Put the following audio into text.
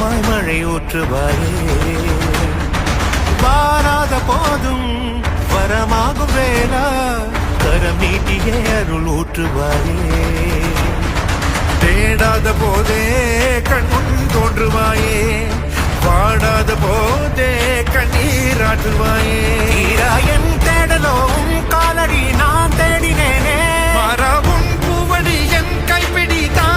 வரமாய் மழை ஊற்றுவாயே வாராத போதும் வரமாகும் வேளா கரம் நீட்டியே அருள் ஊற்றுவாயே தேடாத போதே கண்முன் தோன்றுவாயே வாடாத போதே கண்ணீராற்றுவாயே என் தேடலும் காலடி நான் தேடினேனே மரவும் பூவடி என் கைப்பிடி தான்